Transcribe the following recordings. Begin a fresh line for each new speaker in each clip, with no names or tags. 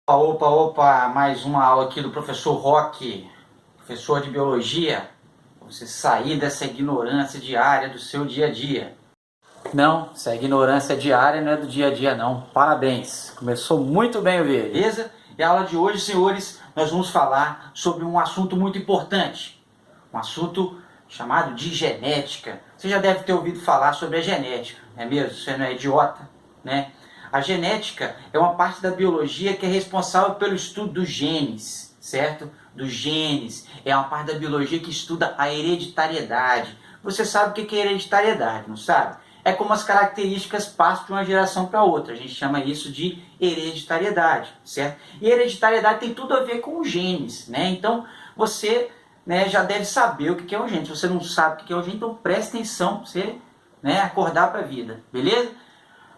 Opa, opa, mais uma aula aqui do professor Roque, professor de biologia, para você sair dessa ignorância diária do seu dia a dia. Não, essa ignorância diária não é do dia a dia não, parabéns, começou muito bem o vídeo, beleza? E a aula de hoje, senhores, nós vamos falar sobre um assunto muito importante, um assunto chamado de genética. Você já deve ter ouvido falar sobre a genética, não é mesmo? Você não é idiota, né? A genética é uma parte da biologia que é responsável pelo estudo dos genes, certo? Dos genes. É uma parte da biologia que estuda a hereditariedade. Você sabe o que é hereditariedade, não sabe? É como as características passam de uma geração para outra. A gente chama isso de hereditariedade, certo? E hereditariedade tem tudo a ver com os genes, né? Então, você, né, já deve saber o que é um gene. Se você não sabe o que é um gene, então preste atenção para você, né, acordar para a vida, beleza?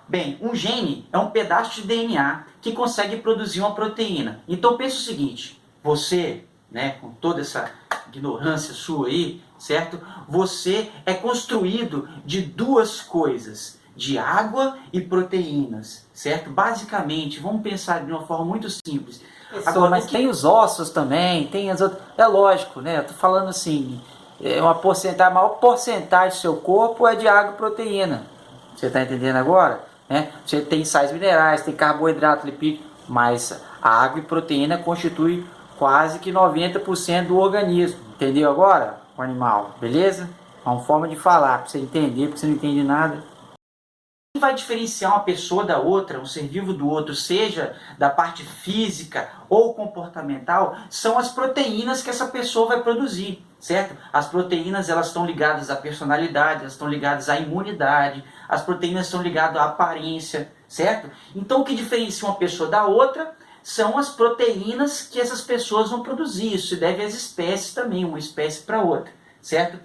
Bem, um gene é um pedaço de DNA que consegue produzir uma proteína. Então pensa o seguinte, você, né, com toda essa ignorância sua aí, certo? Você é construído de duas coisas, de água e proteínas, certo? Basicamente, vamos pensar de uma forma muito simples.
Agora, mas tem os ossos também, tem as outras. É lógico, né? Eu tô falando assim, uma porcentagem, a maior porcentagem do seu corpo é de água e proteína. Você está entendendo agora? Né? Você tem sais minerais, tem carboidrato, lipídio, mas a água e proteína constitui quase que 90% do organismo. Entendeu agora, o animal? Beleza? É uma forma de falar, para você entender, porque você não entende nada.
O que vai diferenciar uma pessoa da outra, um ser vivo do outro, seja da parte física ou comportamental, são as proteínas que essa pessoa vai produzir, certo? As proteínas, elas estão ligadas à personalidade, elas estão ligadas à imunidade, as proteínas estão ligadas à aparência, certo? Então, o que diferencia uma pessoa da outra são as proteínas que essas pessoas vão produzir. Isso se deve às espécies também, uma espécie para outra, certo?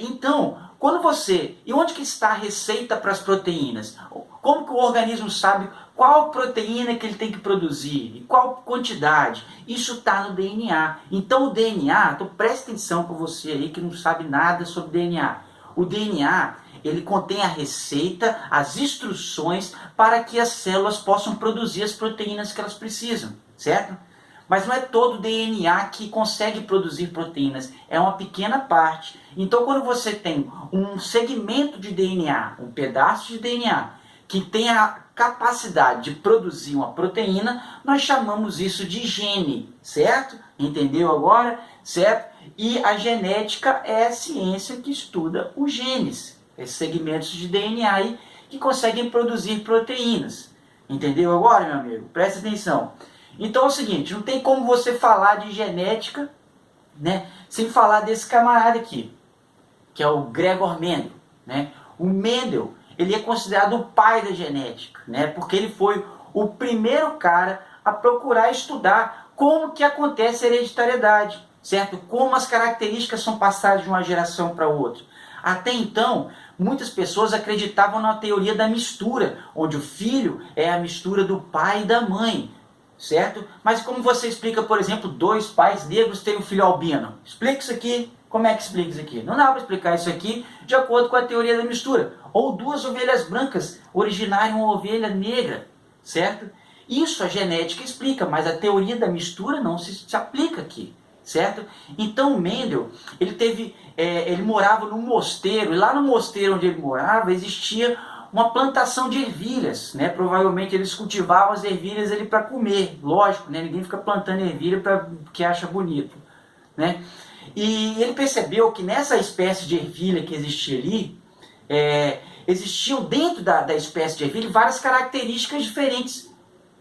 Então, quando você... E onde que está a receita para as proteínas? Como que o organismo sabe qual proteína que ele tem que produzir? E qual quantidade? Isso está no DNA. Então o DNA, então presta atenção para você aí que não sabe nada sobre DNA. O DNA, ele contém a receita, as instruções para que as células possam produzir as proteínas que elas precisam, certo? Mas não é todo o DNA que consegue produzir proteínas, é uma pequena parte. Então quando você tem um segmento de DNA, um pedaço de DNA, que tem a capacidade de produzir uma proteína, nós chamamos isso de gene, certo? Entendeu agora? Certo? E a genética é a ciência que estuda os genes, esses segmentos de DNA aí que conseguem produzir proteínas. Entendeu agora, meu amigo? Presta atenção. Então é o seguinte, não tem como você falar de genética, né, sem falar desse camarada aqui, que é o Gregor Mendel, né? O Mendel, ele é considerado o pai da genética, né, porque ele foi o primeiro cara a procurar estudar como que acontece a hereditariedade, certo? Como as características são passadas de uma geração para outra. Até então, muitas pessoas acreditavam na teoria da mistura, onde o filho é a mistura do pai e da mãe, certo? Mas como você explica, por exemplo, dois pais negros têm um filho albino? Explica isso aqui. Como é que explica isso aqui? Não dá para explicar isso aqui de acordo com a teoria da mistura. Ou duas ovelhas brancas originarem uma ovelha negra, certo? Isso a genética explica, mas a teoria da mistura não se aplica aqui, certo? Então Mendel, ele morava num mosteiro, e lá no mosteiro onde ele morava existia uma plantação de ervilhas, né? Provavelmente eles cultivavam as ervilhas ali para comer, lógico, né? Ninguém fica plantando ervilha porque acha bonito, né? E ele percebeu que nessa espécie de ervilha que existia ali, existiam dentro da espécie de ervilha várias características diferentes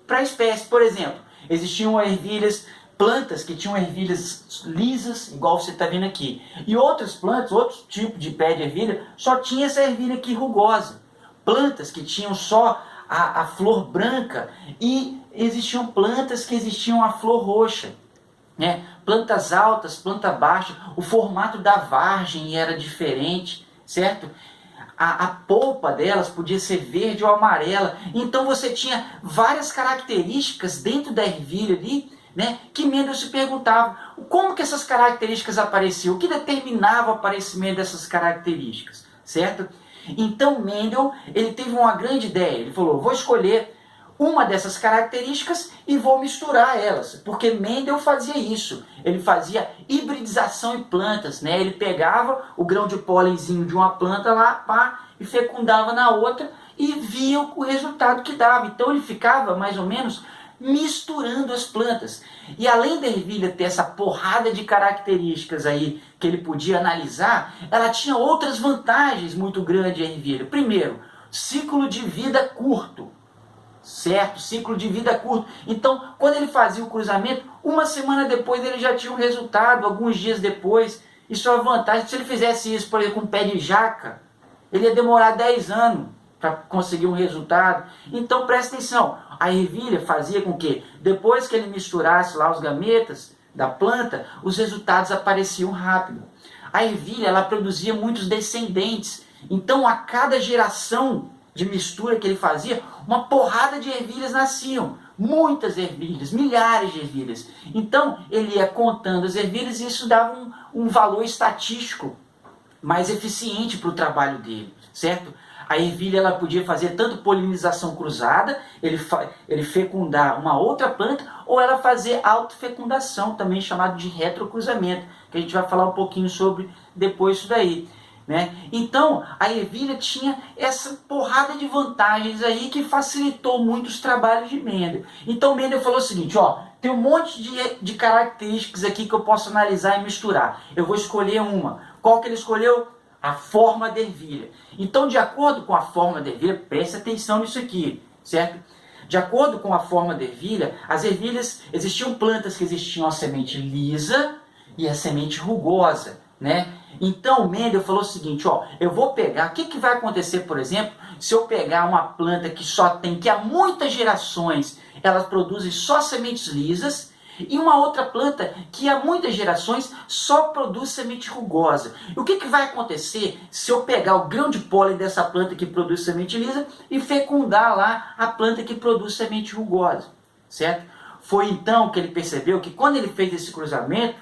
para a espécie. Por exemplo, existiam ervilhas, plantas que tinham ervilhas lisas, igual você está vendo aqui, e outras plantas, outro tipo de pé de ervilha, só tinha essa ervilha aqui rugosa. Plantas que tinham só a flor branca e existiam plantas que existiam a flor roxa, né? Plantas altas, planta baixa, o formato da vargem era diferente, certo? A polpa delas podia ser verde ou amarela. Então você tinha várias características dentro da ervilha ali, né, que Mendel se perguntava como que essas características apareciam, o que determinava o aparecimento dessas características, certo? Então Mendel, ele teve uma grande ideia, ele falou, vou escolher uma dessas características e vou misturar elas, porque Mendel fazia isso, ele fazia hibridização em plantas, né? Ele pegava o grão de pólenzinho de uma planta lá, pá, e fecundava na outra e via o resultado que dava. Então ele ficava mais ou menos misturando as plantas. E além da ervilha ter essa porrada de características aí que ele podia analisar, ela tinha outras vantagens muito grandes, a ervilha. Primeiro, ciclo de vida curto. Certo? Ciclo de vida curto. Então, quando ele fazia o cruzamento, uma semana depois ele já tinha um resultado, alguns dias depois. Isso é uma vantagem. Se ele fizesse isso, por exemplo, com um pé de jaca, ele ia demorar 10 anos para conseguir um resultado. Então, presta atenção. A ervilha fazia com que, depois que ele misturasse lá os gametas da planta, os resultados apareciam rápido. A ervilha, ela produzia muitos descendentes. Então, a cada geração de mistura que ele fazia, uma porrada de ervilhas nasciam. Muitas ervilhas, milhares de ervilhas. Então, ele ia contando as ervilhas e isso dava um valor estatístico mais eficiente para o trabalho dele, certo? A ervilha ela podia fazer tanto polinização cruzada, ele fecundar uma outra planta, ou ela fazer autofecundação, também chamado de retrocruzamento, que a gente vai falar um pouquinho sobre depois isso daí. Né? Então, a ervilha tinha essa porrada de vantagens aí que facilitou muito os trabalhos de Mendel. Então, Mendel falou o seguinte, ó, tem um monte de características aqui que eu posso analisar e misturar. Eu vou escolher uma. Qual que ele escolheu? A forma da ervilha. Então, de acordo com a forma da ervilha, preste atenção nisso aqui, certo? De acordo com a forma da ervilha, as ervilhas, existiam plantas que existiam a semente lisa e a semente rugosa, né? Então, Mendel falou o seguinte, ó, eu vou pegar, o que vai acontecer, por exemplo, se eu pegar uma planta que há muitas gerações, elas produzem só sementes lisas, e uma outra planta que há muitas gerações só produz semente rugosa. E o que vai acontecer se eu pegar o grão de pólen dessa planta que produz semente lisa e fecundar lá a planta que produz semente rugosa, certo? Foi então que ele percebeu que quando ele fez esse cruzamento,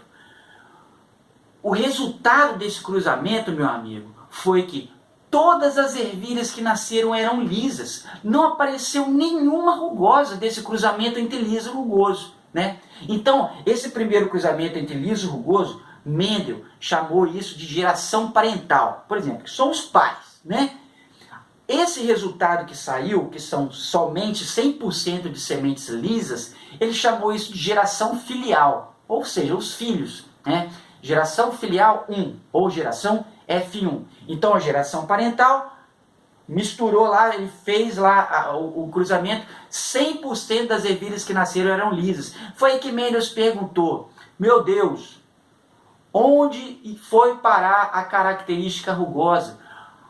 o resultado desse cruzamento, meu amigo, foi que todas as ervilhas que nasceram eram lisas. Não apareceu nenhuma rugosa desse cruzamento entre liso e rugoso, né? Então, esse primeiro cruzamento entre liso e rugoso, Mendel chamou isso de geração parental. Por exemplo, que são os pais, né? Esse resultado que saiu, que são somente 100% de sementes lisas, ele chamou isso de geração filial, ou seja, os filhos, né? Geração filial 1, ou geração F1. Então a geração parental misturou lá, ele fez lá o cruzamento, 100% das ervilhas que nasceram eram lisas. Foi aí que Mendel perguntou, meu Deus, onde foi parar a característica rugosa?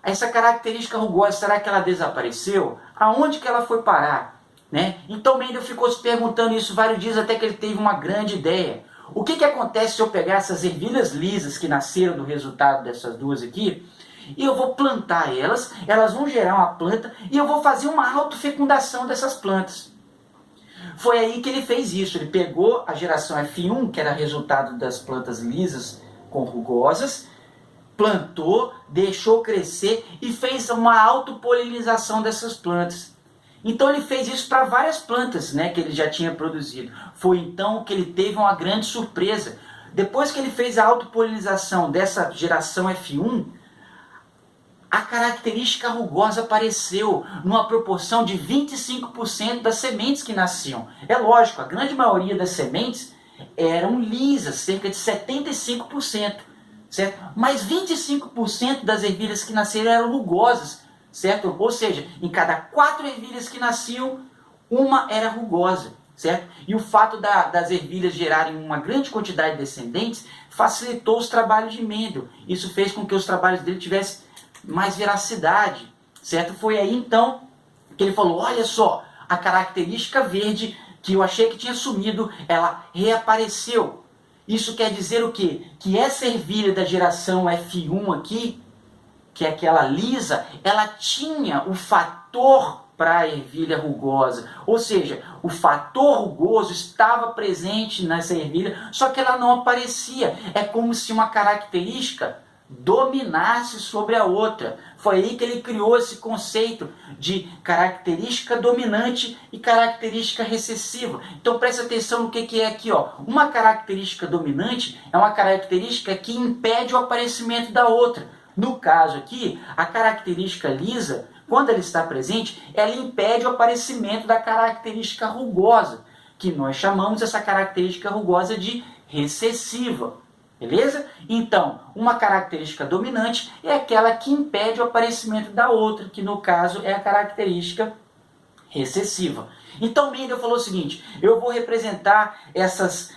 Essa característica rugosa, será que ela desapareceu? Aonde que ela foi parar? Né? Então Mendel ficou se perguntando isso vários dias até que ele teve uma grande ideia. O que acontece se eu pegar essas ervilhas lisas que nasceram do resultado dessas duas aqui, e eu vou plantar elas, elas vão gerar uma planta, e eu vou fazer uma autofecundação dessas plantas. Foi aí que ele fez isso, ele pegou a geração F1, que era resultado das plantas lisas com rugosas, plantou, deixou crescer e fez uma autopolinização dessas plantas. Então ele fez isso para várias plantas, né, que ele já tinha produzido. Foi então que ele teve uma grande surpresa. Depois que ele fez a autopolinização dessa geração F1, a característica rugosa apareceu numa proporção de 25% das sementes que nasciam. É lógico, a grande maioria das sementes eram lisas, cerca de 75%, certo? Mas 25% das ervilhas que nasceram eram rugosas, certo? Ou seja, em cada 4 ervilhas que nasciam, uma era rugosa, certo? E o fato das ervilhas gerarem uma grande quantidade de descendentes facilitou os trabalhos de Mendel. Isso fez com que os trabalhos dele tivessem mais veracidade, certo? Foi aí então que ele falou, olha só, a característica verde que eu achei que tinha sumido, ela reapareceu. Isso quer dizer o quê? Que essa ervilha da geração F1 aqui, que é aquela lisa, ela tinha o fator para a ervilha rugosa. Ou seja, o fator rugoso estava presente nessa ervilha, só que ela não aparecia. É como se uma característica dominasse sobre a outra. Foi aí que ele criou esse conceito de característica dominante e característica recessiva. Então preste atenção no que é aqui, ó. Uma característica dominante é uma característica que impede o aparecimento da outra. No caso aqui, a característica lisa, quando ela está presente, ela impede o aparecimento da característica rugosa, que nós chamamos essa característica rugosa de recessiva. Beleza? Então, uma característica dominante é aquela que impede o aparecimento da outra, que no caso é a característica recessiva. Então Mendel falou o seguinte: eu vou representar essas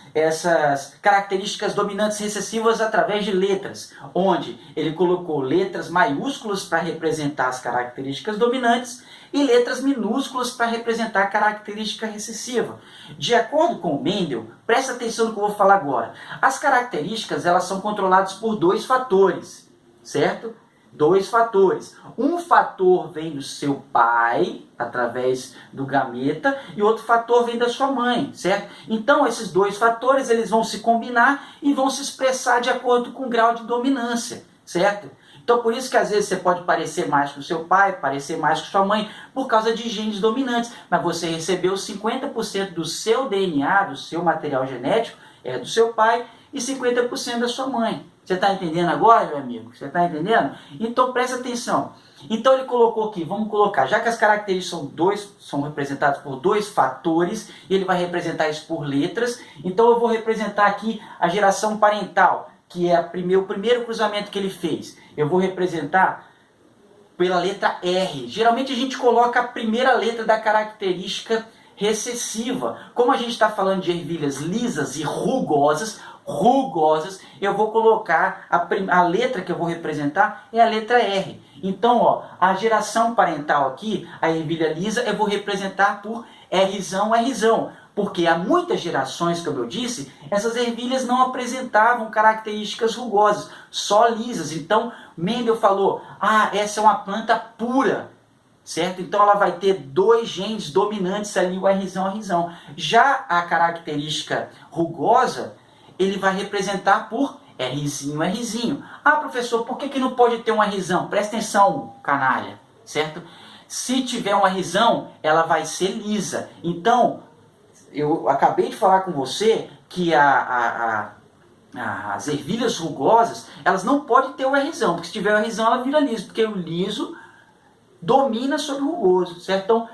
características dominantes recessivas através de letras, onde ele colocou letras maiúsculas para representar as características dominantes e letras minúsculas para representar a característica recessiva. De acordo com Mendel, presta atenção no que eu vou falar agora. As características elas são controladas por dois fatores, certo? Dois fatores. Um fator vem do seu pai, através do gameta, e outro fator vem da sua mãe, certo? Então, esses dois fatores eles vão se combinar e vão se expressar de acordo com o grau de dominância, certo? Então, por isso que às vezes você pode parecer mais com seu pai, parecer mais com sua mãe, por causa de genes dominantes, mas você recebeu 50% do seu DNA, do seu material genético, é do seu pai, e 50% da sua mãe. Você está entendendo agora, meu amigo? Você está entendendo? Então presta atenção. Então ele colocou aqui, vamos colocar, já que as características são representadas por dois fatores, e ele vai representar isso por letras, então eu vou representar aqui a geração parental, que é o primeiro cruzamento que ele fez. Eu vou representar pela letra R. Geralmente a gente coloca a primeira letra da característica recessiva. Como a gente está falando de ervilhas lisas e rugosas, eu vou colocar a letra que eu vou representar é a letra R. Então, ó, a geração parental aqui, a ervilha lisa, eu vou representar por Rzão. Porque há muitas gerações, como eu disse, essas ervilhas não apresentavam características rugosas, só lisas. Então, Mendel falou, essa é uma planta pura, certo? Então ela vai ter dois genes dominantes ali, o Rzão. Já a característica rugosa, ele vai representar por Rzinho. Professor, por que não pode ter um Rzão? Presta atenção, canalha, certo? Se tiver um Rzão, ela vai ser lisa. Então, eu acabei de falar com você que as ervilhas rugosas, elas não podem ter o Rzão, porque se tiver o Rzão, ela vira liso, porque o liso domina sobre o rugoso, certo? Então,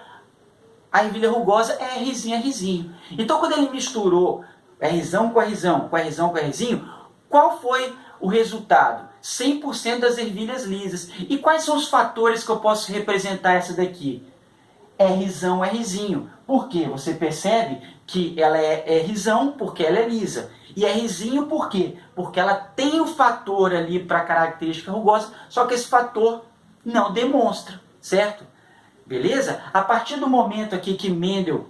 a ervilha rugosa é Rzinho. Então, quando ele misturou Rzão com Rzinho, qual foi o resultado? 100% das ervilhas lisas. E quais são os fatores que eu posso representar essa daqui? Rzinho. Por quê? Você percebe que ela é Rzão porque ela é lisa. E Rzinho por quê? Porque ela tem o fator ali para a característica rugosa, só que esse fator não demonstra, certo? Beleza? A partir do momento aqui que Mendel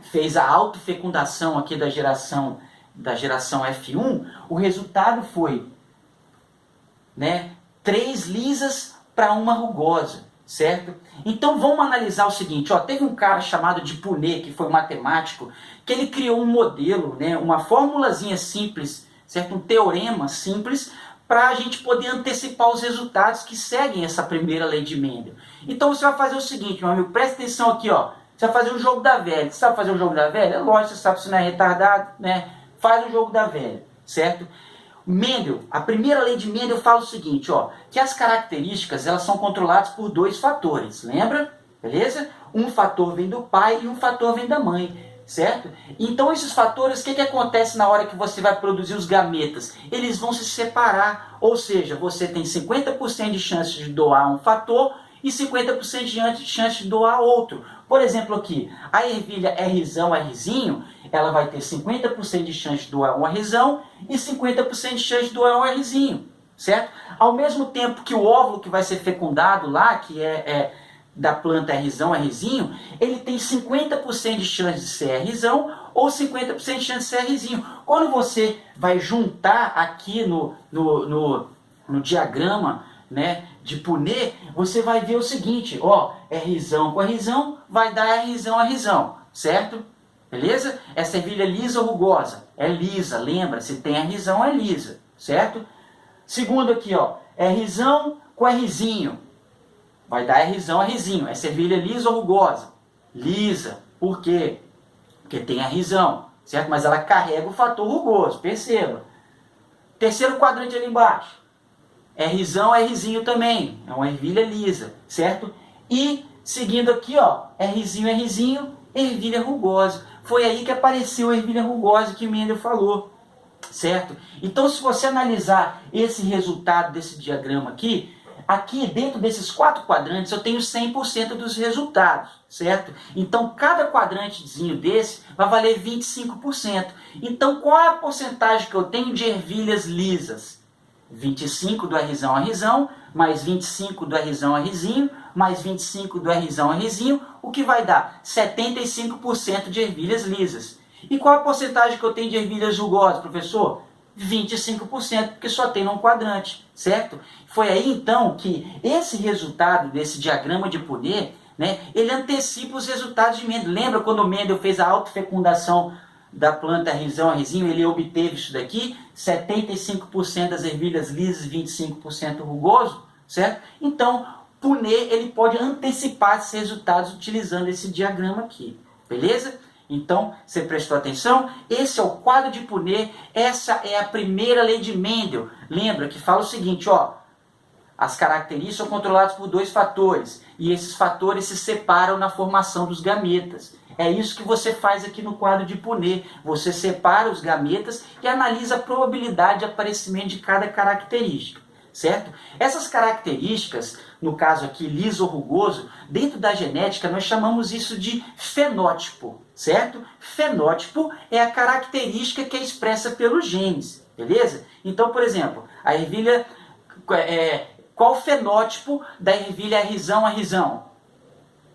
fez a autofecundação aqui da geração F1, o resultado foi 3 lisas para uma rugosa, certo? Então vamos analisar o seguinte, teve um cara chamado de Punnett, que foi um matemático, que ele criou um modelo, uma formulazinha simples, certo? Um teorema simples, para a gente poder antecipar os resultados que seguem essa primeira lei de Mendel. Então você vai fazer o seguinte, meu amigo, presta atenção aqui, você vai fazer o jogo da velha. Você sabe fazer o jogo da velha? É lógico, você sabe que você não é retardado, Faz o jogo da velha, certo? Mendel, a primeira lei de Mendel fala o seguinte, que as características elas são controladas por dois fatores, lembra? Beleza? Um fator vem do pai e um fator vem da mãe, certo? Então esses fatores, o que acontece na hora que você vai produzir os gametas? Eles vão se separar, ou seja, você tem 50% de chance de doar um fator e 50% de chance de doar outro. Por exemplo aqui, a ervilha Rzinho, ela vai ter 50% de chance de doar um Rzão e 50% de chance de doar um Rzinho, certo? Ao mesmo tempo que o óvulo que vai ser fecundado lá, que é da planta Rzinho, ele tem 50% de chance de ser Rzão ou 50% de chance de ser Rzinho. Quando você vai juntar aqui no diagrama, de Punnett, você vai ver o seguinte, Rzão com Rzão vai dar Rzão, certo? Beleza? Essa ervilha lisa ou rugosa? É lisa, lembra? Se tem Rzão, é lisa, certo? Segundo aqui, Rzão com Rzinho. Vai dar Rzão, Rzinho. Essa ervilha é lisa ou rugosa? Lisa. Por quê? Porque tem Rzão, certo? Mas ela carrega o fator rugoso, perceba. Terceiro quadrante ali embaixo. Rzão, Rzinho também. É uma ervilha lisa, certo? E seguindo aqui, ó, Rzinho, Rzinho, ervilha rugosa. Foi aí que apareceu a ervilha rugosa que Mendel falou, certo? Então, se você analisar esse resultado desse diagrama aqui, aqui dentro desses 4 quadrantes eu tenho 100% dos resultados, certo? Então, cada quadrantezinho desse vai valer 25%. Então, qual é a porcentagem que eu tenho de ervilhas lisas? 25 do Rzão a Rzão, mais 25 do Rzão a Rzinho, mais 25 do Rzão a Rzinho, o que vai dar 75% de ervilhas lisas. E qual a porcentagem que eu tenho de ervilhas rugosas, professor? 25%, porque só tem num quadrante, certo? Foi aí então que esse resultado desse diagrama de poder, né, ele antecipa os resultados de Mendel. Lembra quando o Mendel fez a autofecundação da planta Rzão a Rzinho, ele obteve isso daqui, 75% das ervilhas lisas e 25% rugoso, certo? Então, Punnett, ele pode antecipar esses resultados utilizando esse diagrama aqui, beleza? Então, você prestou atenção? Esse é o quadro de Punnett, essa é a primeira lei de Mendel. Lembra que fala o seguinte, ó, as características são controladas por 2 fatores, e esses fatores se separam na formação dos gametas. É isso que você faz aqui no quadro de Punnett. Você separa os gametas e analisa a probabilidade de aparecimento de cada característica, certo? Essas características, no caso aqui liso ou rugoso, dentro da genética nós chamamos isso de fenótipo, certo? Fenótipo é a característica que é expressa pelos genes, beleza? Então, por exemplo, a ervilha... qual o fenótipo da ervilha Rzão a Rzão?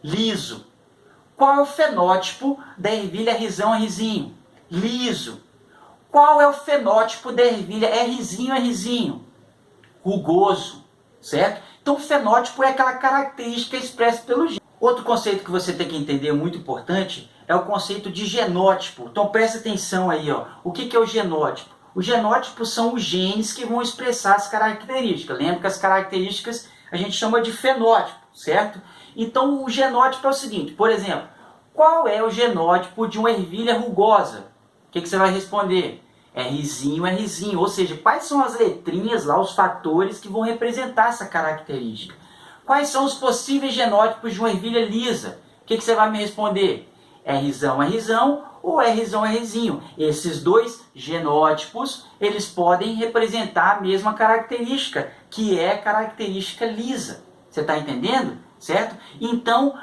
Liso. Qual é o fenótipo da ervilha Rzão a Rzinho? Liso. Qual é o fenótipo da ervilha Rzinho a Rzinho? Rugoso, certo? Então, o fenótipo é aquela característica expressa pelo gene. Outro conceito que você tem que entender, muito importante, é o conceito de genótipo. Então, presta atenção aí, ó. O que é o genótipo? Os genótipos são os genes que vão expressar as características. Lembra que as características a gente chama de fenótipo, certo? Então, o genótipo é o seguinte, por exemplo, qual é o genótipo de uma ervilha rugosa? O que você vai responder? Rzinho, Rzinho. Ou seja, quais são as letrinhas lá, os fatores que vão representar essa característica? Quais são os possíveis genótipos de uma ervilha lisa? O que você vai me responder? Rzão, Rzão ou Rzão, Rzinho. Esses 2 genótipos, eles podem representar a mesma característica, que é a característica lisa. Você está entendendo? Certo? Então,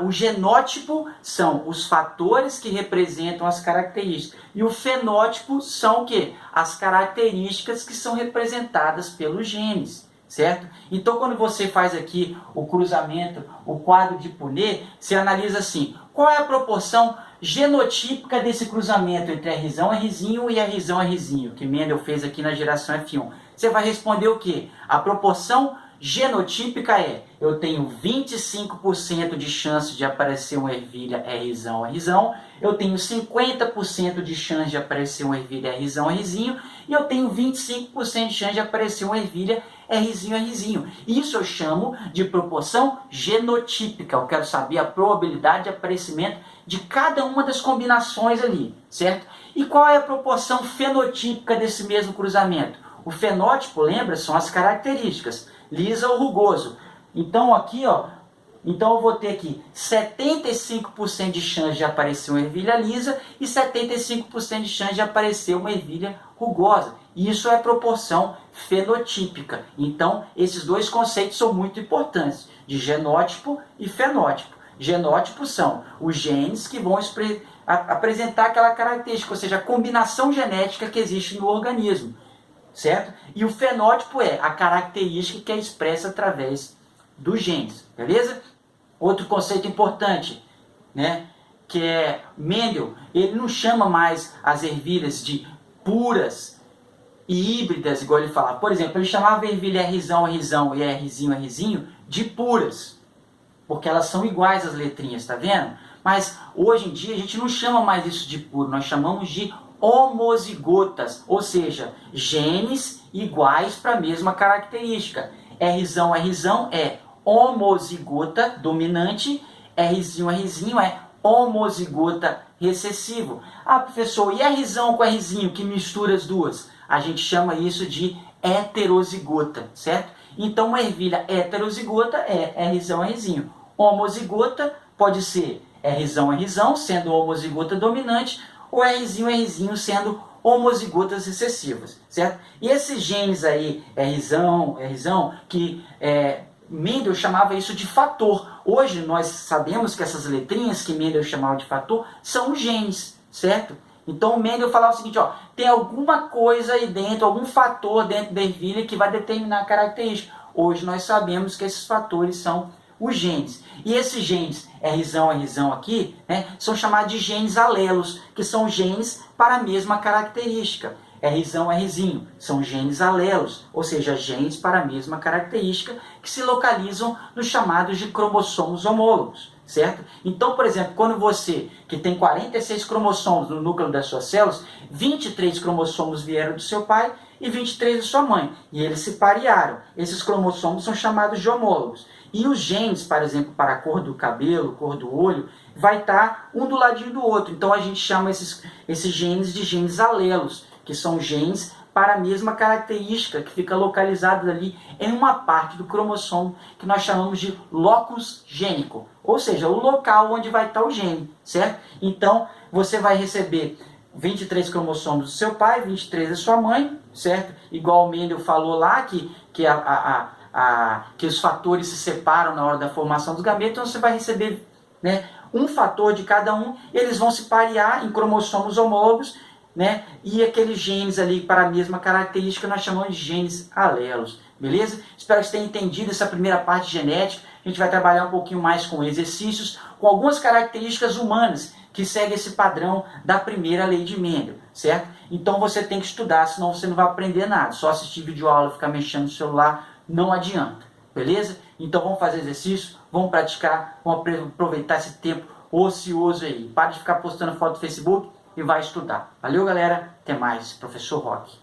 o genótipo são os fatores que representam as características. E o fenótipo são o quê? As características que são representadas pelos genes. Certo? Então, quando você faz aqui o cruzamento, o quadro de Punnett, você analisa assim, qual é a proporção genotípica desse cruzamento entre Rzão a Rzinho e Rzão a Rzinho, que Mendel fez aqui na geração F1. Você vai responder o quê? A proporção genotípica é, eu tenho 25% de chance de aparecer uma ervilha Rzão a Rzão, eu tenho 50% de chance de aparecer uma ervilha Rzão a Rzinho, e eu tenho 25% de chance de aparecer uma ervilha Rzinho a Rzinho. Isso eu chamo de proporção genotípica. Eu quero saber a probabilidade de aparecimento de cada uma das combinações ali, certo? E qual é a proporção fenotípica desse mesmo cruzamento? O fenótipo, lembra, são as características, lisa ou rugoso. Então aqui, ó, então eu vou ter aqui 75% de chance de aparecer uma ervilha lisa e 75% de chance de aparecer uma ervilha rugosa. Isso é proporção fenotípica. Então, esses 2 conceitos são muito importantes, de genótipo e fenótipo. Genótipos são os genes que vão apresentar aquela característica, ou seja, a combinação genética que existe no organismo, certo? E o fenótipo é a característica que é expressa através dos genes, beleza? Outro conceito importante, né, que é Mendel, ele não chama mais as ervilhas de puras e híbridas, igual ele fala. Por exemplo, ele chamava a ervilha Rzão a Rzão e Rzinho a Rzinho de puras, porque elas são iguais as letrinhas, tá vendo? Mas hoje em dia a gente não chama mais isso de puro, nós chamamos de homozigotas, ou seja, genes iguais para a mesma característica. Rzão é homozigota dominante, Rzinho é homozigota recessivo. Ah, professor, e Rzão com Rzinho que mistura as duas? A gente chama isso de heterozigota, certo? Então, uma ervilha heterozigota é Rzinho. Homozigota pode ser Rzão, sendo homozigota dominante, ou Rzinho sendo homozigotas recessivas, certo? E esses genes aí, Rzão, que Mendel chamava isso de fator. Hoje nós sabemos que essas letrinhas que Mendel chamava de fator são os genes, certo? Então Mendel falava o seguinte, ó, tem alguma coisa aí dentro, algum fator dentro da ervilha que vai determinar a característica. Hoje nós sabemos que esses fatores são os genes. E esses genes, Rzão aqui, né, são chamados de genes alelos, que são genes para a mesma característica. Rzinho, são genes alelos, ou seja, genes para a mesma característica que se localizam nos chamados de cromossomos homólogos, certo? Então, por exemplo, quando você, que tem 46 cromossomos no núcleo das suas células, 23 cromossomos vieram do seu pai e 23 da sua mãe, e eles se parearam. Esses cromossomos são chamados de homólogos. E os genes, por exemplo, para a cor do cabelo, cor do olho, vai estar um do ladinho do outro. Então a gente chama esses genes de genes alelos, que são genes para a mesma característica, que fica localizado ali em uma parte do cromossomo que nós chamamos de locus gênico, ou seja, o local onde vai estar o gene, certo? Então você vai receber 23 cromossomos do seu pai, 23 da sua mãe, certo? Igual o Mendel falou lá, que os fatores se separam na hora da formação dos gametas, então você vai receber, né, um fator de cada um, eles vão se parear em cromossomos homólogos, né, e aqueles genes ali para a mesma característica nós chamamos de genes alelos, beleza? Espero que você tenha entendido essa primeira parte genética. A gente vai trabalhar um pouquinho mais com exercícios, com algumas características humanas que seguem esse padrão da primeira lei de Mendel, certo? Então você tem que estudar, senão você não vai aprender nada. Só assistir videoaula, ficar mexendo no celular, não adianta, beleza? Então vamos fazer exercício, vamos praticar, vamos aproveitar esse tempo ocioso aí. Para de ficar postando foto no Facebook e vai estudar. Valeu, galera. Até mais. Professor Roque.